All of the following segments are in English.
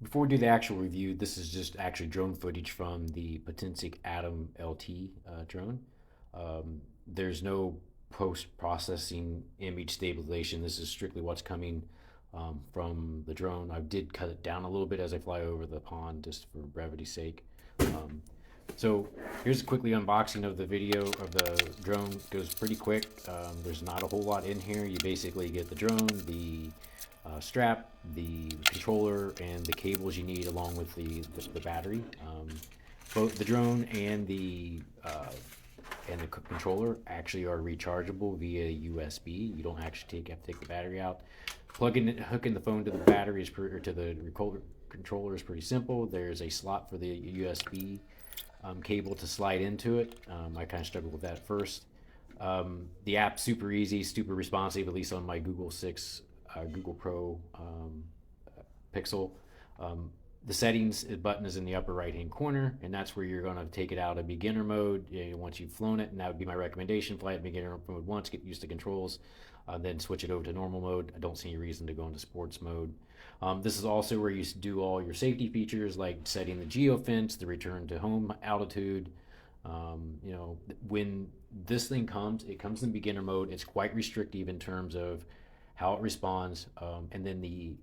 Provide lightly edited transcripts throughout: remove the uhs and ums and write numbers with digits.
Before we do the actual review, this is just actually drone footage from the Potensic Atom LT drone. There's no post-processing image stabilization. This is strictly what's coming from the drone. I did cut it down a little bit as I fly over the pond just for brevity's sake. So here's a quickly unboxing of the video of the drone. It goes pretty quick. There's not a whole lot in here. You basically get the drone, the strap, the controller, and the cables you need along with the battery. Both the drone and the controller actually are rechargeable via USB. You don't actually have to take the battery out. Hooking the phone to the battery or to the controller is pretty simple. There's a slot for the USB cable to slide into it. I kind of struggled with that at first. The app's super easy, super responsive, at least on my Google Pro Pixel. The settings button is in the upper right hand corner, and that's where you're going to take it out of beginner mode once you've flown it, and that would be my recommendation. Fly it in beginner mode once, get used to controls, then switch it over to normal mode. I don't see any reason to go into sports mode. This is also where you do all your safety features like setting the Geo Fence, the return to home altitude. When this thing comes, it comes in beginner mode. It's quite restrictive in terms of how it responds, and then the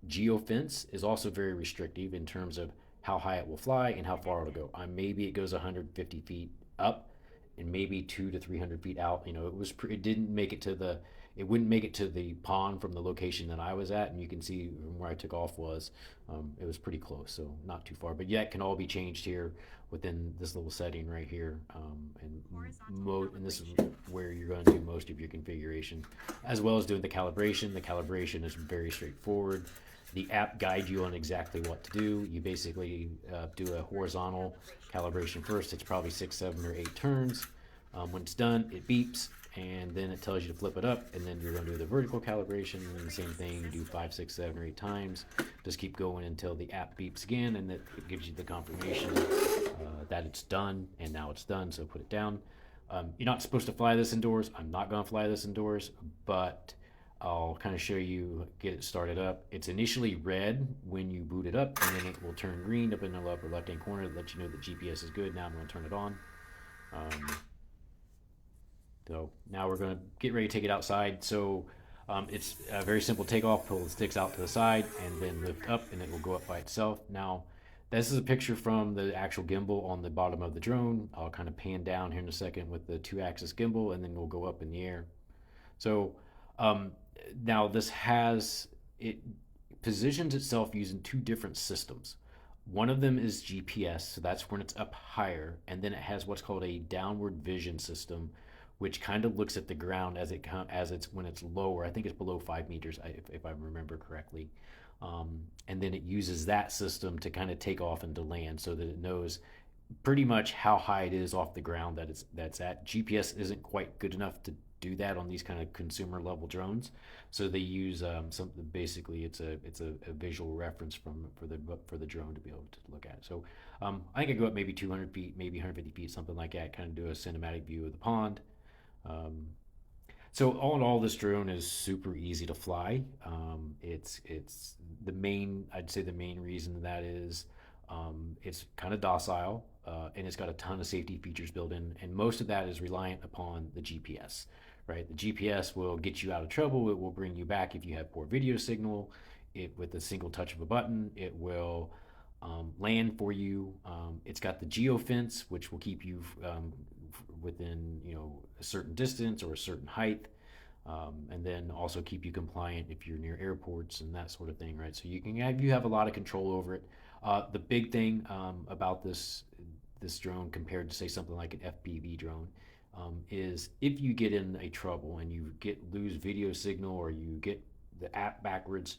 Geo Fence is also very restrictive in terms of how high it will fly and how far it'll go. Maybe it goes 150 feet up, and maybe 200 to 300 feet out. It didn't make it to it wouldn't make it to the pond from the location that I was at, and you can see from where I took off it was pretty close, so not too far. But yeah, it can all be changed here within this little setting right here, and this is where you're going to do most of your configuration, as well as doing the calibration. The calibration is very straightforward. The app guides you on exactly what to do. You basically do a horizontal calibration first. It's probably 6, 7, or 8 turns. When it's done, it beeps, and then it tells you to flip it up, and then you're going to do the vertical calibration, and then the same thing. You do 5, 6, 7, or 8 times. Just keep going until the app beeps again, and it gives you the confirmation that it's done, and now it's done, so put it down. You're not supposed to fly this indoors. I'm not going to fly this indoors, but I'll kind of show you, get it started up. It's initially red when you boot it up, and then it will turn green up in the upper left hand corner to let you know the GPS is good. Now I'm going to turn it on. So now we're going to get ready to take it outside. So it's a very simple takeoff. Pull the sticks out to the side and then lift up, and it will go up by itself. Now, this is a picture from the actual gimbal on the bottom of the drone. I'll kind of pan down here in a second with the 2-axis gimbal, and then we'll go up in the air. So now it positions itself using 2 different systems. One of them is GPS, so that's when it's up higher, and then it has what's called a downward vision system, which kind of looks at the ground when it's lower. I think it's below 5 meters, if I remember correctly. And then it uses that system to kind of take off and to land, so that it knows pretty much how high it is off the ground that's at. GPS isn't quite good enough to do that on these kind of consumer level drones, so they use something. Basically, it's a visual reference for the drone to be able to look at. So I think I go up maybe 200 feet, maybe 150 feet, something like that. Kind of do a cinematic view of the pond. So all in all, this drone is super easy to fly. It's I'd say the main reason that is it's kind of docile, and it's got a ton of safety features built in, and most of that is reliant upon the GPS. Right, the GPS will get you out of trouble. It will bring you back if you have poor video signal. With a single touch of a button, it will land for you. It's got the Geo Fence, which will keep you within a certain distance or a certain height, and then also keep you compliant if you're near airports and that sort of thing. Right, so you have a lot of control over it. The big thing about this drone compared to say something like an FPV drone is if you get in a trouble and you lose video signal or you get the app backwards,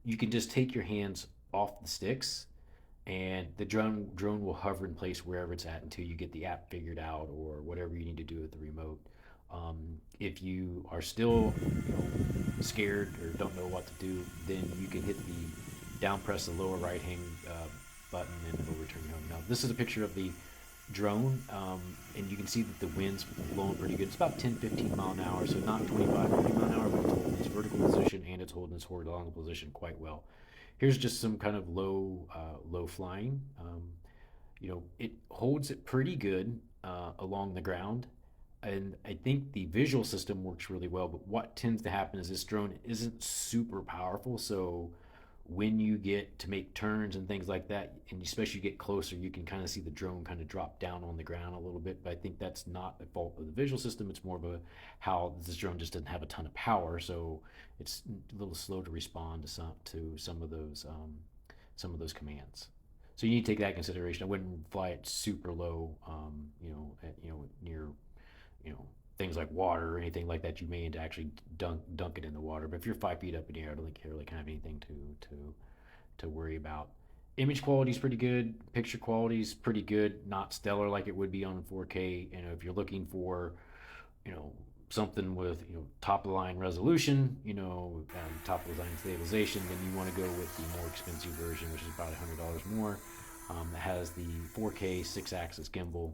you can just take your hands off the sticks, and the drone will hover in place wherever it's at until you get the app figured out or whatever you need to do with the remote. If you are still scared or don't know what to do, then you can hit down press the lower right hand button, and it'll return you home. Now this is a picture of the drone, and you can see that the wind's blowing pretty good. It's about 10-15 mile an hour, so not 25-30 mile an hour, but it's holding its vertical position and it's holding its horizontal position quite well. here's just some kind of low flying. It holds it pretty good along the ground, and I think the visual system works really well. But what tends to happen is this drone isn't super powerful, so when you get to make turns and things like that, and especially you get closer, you can kind of see the drone kind of drop down on the ground a little bit. But I think that's not the fault of the visual system. It's more of a how this drone just doesn't have a ton of power, so it's a little slow to respond to some of those commands. So you need to take that into consideration. I wouldn't fly it super low, near you know things like water or anything like that. You may need to actually dunk it in the water. But if you're 5 feet up in the air, I don't think you really kind of have anything to worry about. Image quality is pretty good. Picture quality is pretty good. Not stellar like it would be on 4K. If you're looking for you know something with top of the line resolution, top of the line stabilization, then you want to go with the more expensive version, which is about $100 more. It has the 4K 6-axis gimbal.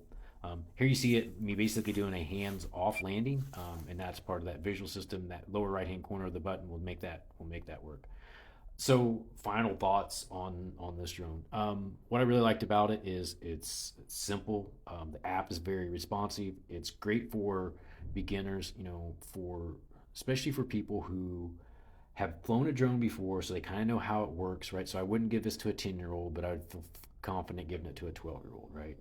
Here you see it me basically doing a hands-off landing, and that's part of that visual system. That lower right-hand corner of the button will make that work. So, final thoughts on this drone. What I really liked about it is it's simple. The app is very responsive. It's great for beginners, for especially for people who have flown a drone before, so they kind of know how it works, right? So I wouldn't give this to a 10-year-old, but I would feel confident giving it to a 12-year-old, right?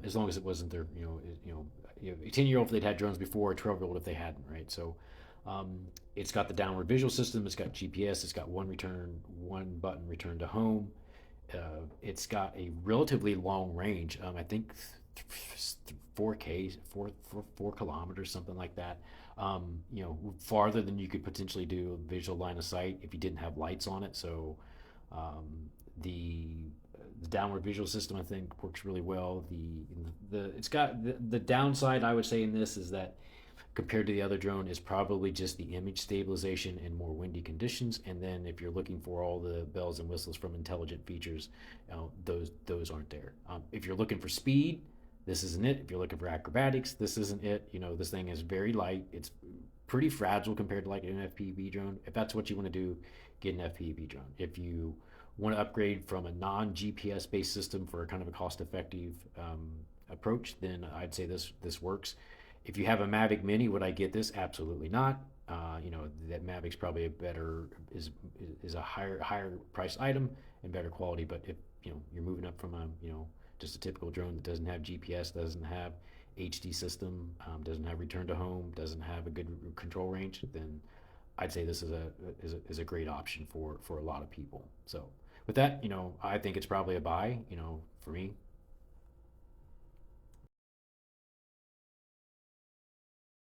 As long as it wasn't their, a 10-year-old if they'd had drones before, a 12-year-old if they hadn't, right? So it's got the downward visual system. It's got GPS. It's got one button return to home. It's got a relatively long range. I think 4K, 4 kilometers, something like that. Farther than you could potentially do a visual line of sight if you didn't have lights on it. So the downward visual system I think works really well. It's got the downside I would say in this is that compared to the other drone is probably just the image stabilization in more windy conditions. And then if you're looking for all the bells and whistles from intelligent features, those aren't there. If you're looking for speed, this isn't it. If you're looking for acrobatics, this isn't it. This thing is very light. It's pretty fragile compared to like an FPV drone. If that's what you want to do, get an FPV drone. If you want to upgrade from a non-GPS based system for a kind of a cost-effective approach, then I'd say this works. If you have a Mavic Mini, would I get this? Absolutely not. That Mavic's probably is a higher price item and better quality. But if you're moving up from just a typical drone that doesn't have GPS, doesn't have HD system, doesn't have return to home, doesn't have a good control range, then I'd say this is a great option for a lot of people. So with that, I think it's probably a buy. For me,